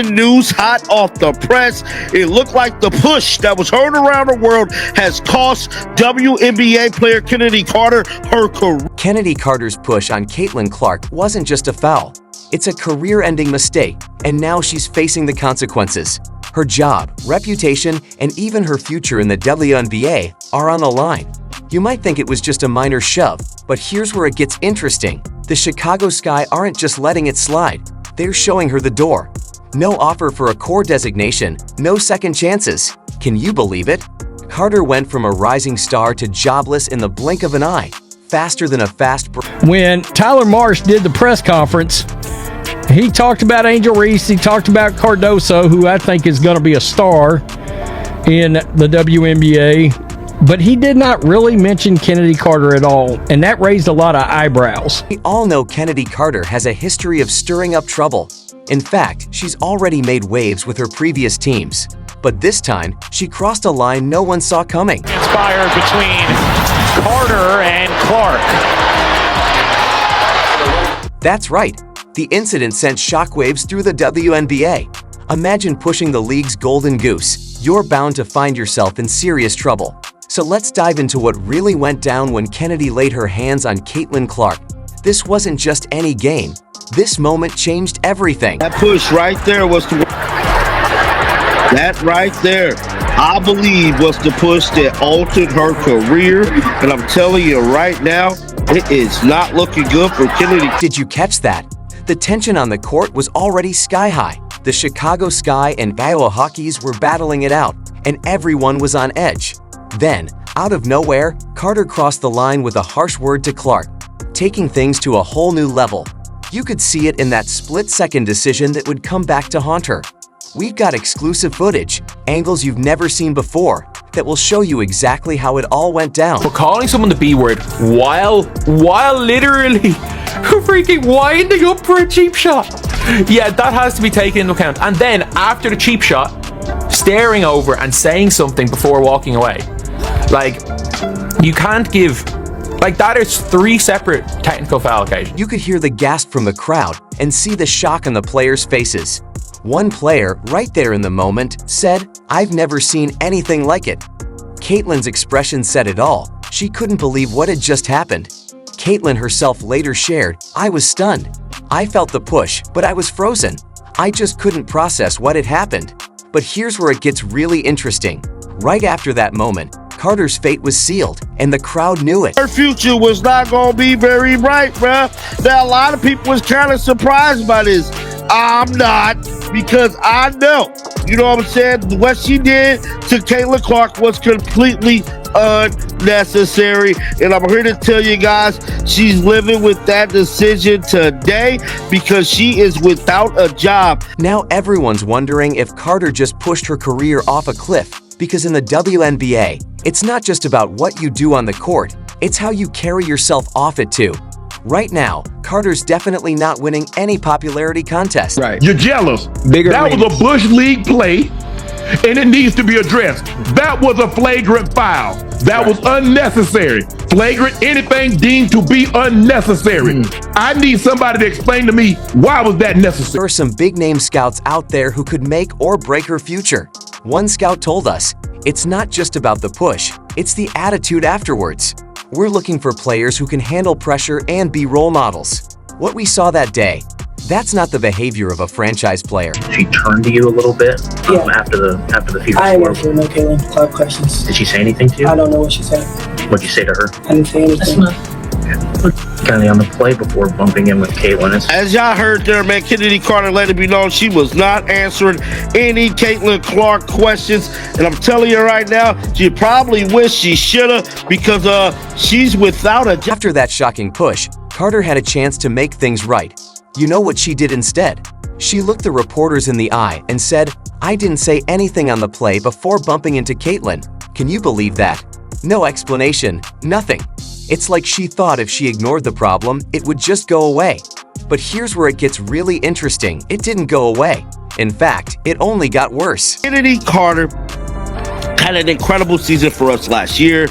News hot off the press. It looked like the push that was heard around the world has cost WNBA player Chennedy Carter her career. Chennedy Carter's push on Caitlin Clark wasn't just a foul. It's a career-ending mistake, and now she's facing the consequences. Her job, reputation, and even her future in the WNBA are on the line. You might think it was just a minor shove, but here's where it gets interesting. The Chicago Sky aren't just letting it slide. They're showing her the door. No offer for a core designation, no second chances. Can you believe it? Carter went from a rising star to jobless in the blink of an eye, faster than a fast breath. When Tyler Marsh did the press conference, he talked about Angel Reese, he talked about Cardoso, who I think is going to be a star in the WNBA, but he did not really mention Chennedy Carter at all, and that raised a lot of eyebrows. We all know Chennedy Carter has a history of stirring up trouble. In fact, she's already made waves with her previous teams. But this time, she crossed a line no one saw coming. Inspired between Carter and Clark. That's right. The incident sent shockwaves through the WNBA. Imagine pushing the league's golden goose. You're bound to find yourself in serious trouble. So let's dive into what really went down when Chennedy laid her hands on Caitlin Clark. This wasn't just any game. This moment changed everything. That push right there was the... That right there, I believe, was the push that altered her career. And I'm telling you right now, it is not looking good for Chennedy. Did you catch that? The tension on the court was already sky high. The Chicago Sky and Iowa Hawkeys were battling it out, and everyone was on edge. Then, out of nowhere, Carter crossed the line with a harsh word to Clark, taking things to a whole new level. You could see it in that split-second decision that would come back to haunt her. We've got exclusive footage, angles you've never seen before, that will show you exactly how it all went down. For calling someone the B-word while literally freaking winding up for a cheap shot. Yeah, that has to be taken into account. And then, after the cheap shot, staring over and saying something before walking away. Like, you can't give... Like, that is 3 separate technical foul occasions. You could hear the gasp from the crowd and see the shock on the players' faces. One player, right there in the moment, said, "I've never seen anything like it." Caitlin's expression said it all. She couldn't believe what had just happened. Caitlin herself later shared, "I was stunned. I felt the push, but I was frozen. I just couldn't process what had happened." But here's where it gets really interesting. Right after that moment, Carter's fate was sealed, and the crowd knew it. Her future was not going to be very bright, bruh. Now, a lot of people was kind of surprised by this. I'm not, because I know, you know what I'm saying? What she did to Caitlin Clark was completely unnecessary. And I'm here to tell you guys, she's living with that decision today because she is without a job. Now everyone's wondering if Carter just pushed her career off a cliff. Because in the WNBA, it's not just about what you do on the court, it's how you carry yourself off it too. Right now, Carter's definitely not winning any popularity contest. Right. You're jealous. That was a Bush League play, and it needs to be addressed. That was a flagrant foul. That was unnecessary. Flagrant, anything deemed to be unnecessary. I need somebody to explain to me, why was that necessary? There are some big-name scouts out there who could make or break her future. One scout told us, "It's not just about the push, it's the attitude afterwards." We're looking for players who can handle pressure and be role models. What we saw that day, that's not the behavior of a franchise player. She turned to you a little bit after the fever I score. answered no Caitlin Clark questions. Did she say anything to you? I don't know what she said. What'd you say to her? I didn't say anything. Kind of on the play before bumping in with Caitlin. As y'all heard there, man, Chennedy Carter let it be known she was not answering any Caitlin Clark questions. And I'm telling you right now, she probably wish she shoulda, because she's without a job. After that shocking push, Carter had a chance to make things right. You know what she did instead? She looked the reporters in the eye and said, "I didn't say anything on the play before bumping into Caitlin." Can you believe that? No explanation, nothing. It's like she thought if she ignored the problem, it would just go away. But here's where it gets really interesting. It didn't go away. In fact, it only got worse. Chennedy Carter had an incredible season for us last year,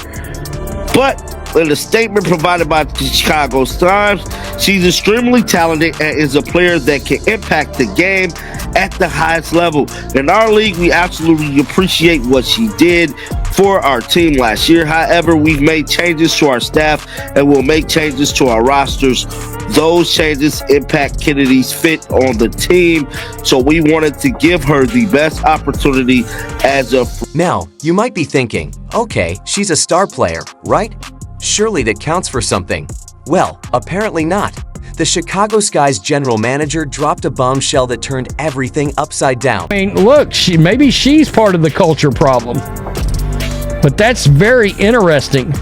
but in a statement provided by the Chicago Times, she's extremely talented and is a player that can impact the game at the highest level. In our league, we absolutely appreciate what she did for our team last year. However, we've made changes to our staff and will make changes to our rosters. Those changes impact Kennedy's fit on the team, so we wanted to give her the best opportunity as a... Now, you might be thinking, okay, she's a star player, right? Surely that counts for something. Well, apparently not. The Chicago Sky's general manager dropped a bombshell that turned everything upside down. I mean, look, maybe she's part of the culture problem. But that's very interesting.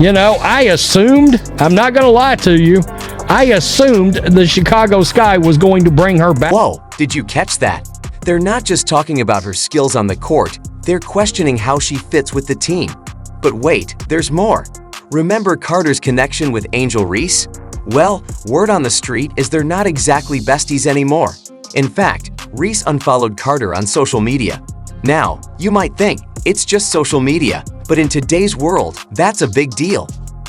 You know, I assumed, I'm not going to lie to you, I assumed the Chicago Sky was going to bring her back. Whoa, did you catch that? They're not just talking about her skills on the court, they're questioning how she fits with the team. But wait, there's more. Remember Carter's connection with Angel Reese? Well, word on the street is they're not exactly besties anymore. In fact, Reese unfollowed Carter on social media. Now, you might think, it's just social media, but in today's world, that's a big deal.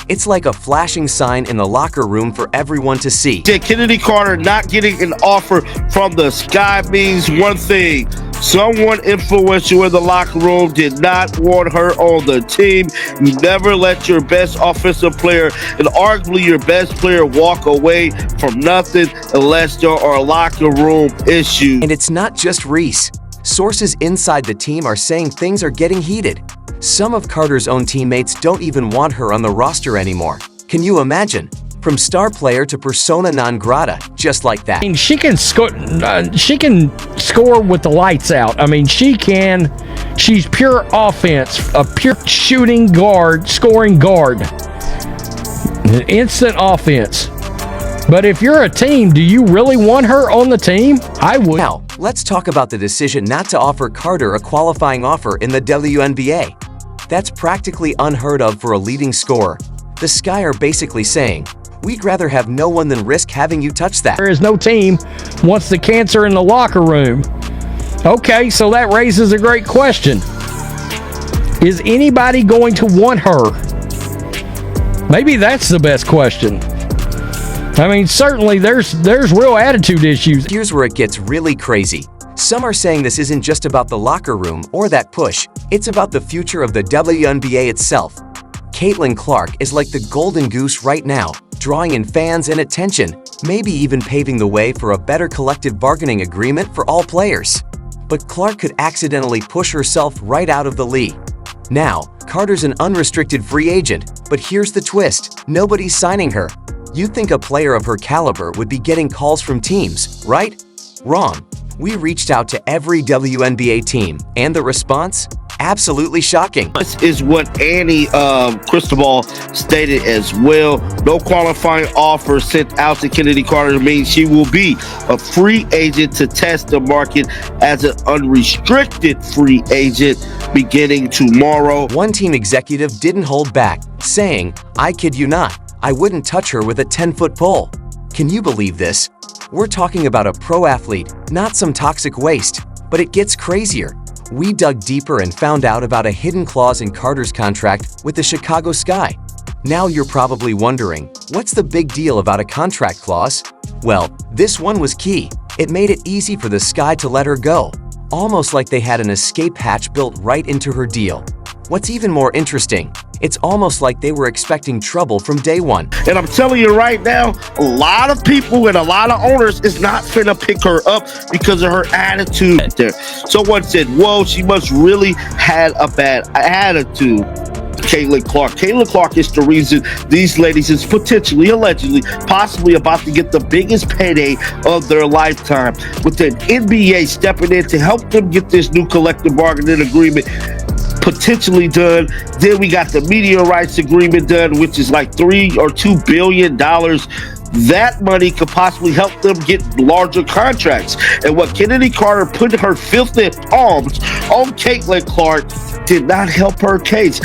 It's like a flashing sign in the locker room for everyone to see. Chennedy Carter not getting an offer from the Sky means one thing. Someone influential in the locker room did not want her on the team. You never let your best offensive player and arguably your best player walk away from nothing unless there are locker room issues. And it's not just Reese. Sources inside the team are saying things are getting heated. Some of Carter's own teammates don't even want her on the roster anymore. Can you imagine? From star player to persona non grata, just like that. I mean, she can score with the lights out. I mean, she's pure offense, a pure shooting guard, scoring guard. Instant offense. But if you're a team, do you really want her on the team? I would. Now, let's talk about the decision not to offer Carter a qualifying offer in the WNBA. That's practically unheard of for a leading scorer. The Sky are basically saying, we'd rather have no one than risk having you touch that. There is no team wants the cancer in the locker room. Okay, so that raises a great question. Is anybody going to want her? Maybe that's the best question. I mean, certainly there's real attitude issues. Here's where it gets really crazy. Some are saying this isn't just about the locker room or that push. It's about the future of the WNBA itself. Caitlin Clark is like the golden goose right now, drawing in fans and attention, maybe even paving the way for a better collective bargaining agreement for all players. But Clark could accidentally push herself right out of the league. Now, Carter's an unrestricted free agent, but here's the twist, nobody's signing her. You'd think a player of her caliber would be getting calls from teams, right? Wrong. We reached out to every WNBA team, and the response? Absolutely shocking. This is what Annie Cristobal stated as well. No qualifying offer sent out to Chennedy Carter means she will be a free agent to test the market as an unrestricted free agent beginning tomorrow. One team executive didn't hold back, saying, I kid you not, I wouldn't touch her with a 10-foot pole. Can you believe this? We're talking about a pro athlete, not some toxic waste. But it gets crazier. We dug deeper and found out about a hidden clause in Carter's contract with the Chicago Sky. Now you're probably wondering, what's the big deal about a contract clause? Well, this one was key. It made it easy for the Sky to let her go, almost like they had an escape hatch built right into her deal. What's even more interesting, it's almost like they were expecting trouble from day one. And I'm telling you right now, a lot of people and a lot of owners is not finna pick her up because of her attitude there. Someone said, whoa, she must really had a bad attitude. Caitlin Clark. Caitlin Clark is the reason these ladies is potentially, allegedly, possibly about to get the biggest payday of their lifetime, with the NBA stepping in to help them get this new collective bargaining agreement potentially done. Then we got the media rights agreement done, which is like $3 or $2 billion. That money could possibly help them get larger contracts. And what Chennedy Carter put her filthy palms on Caitlin Clark did not help her case.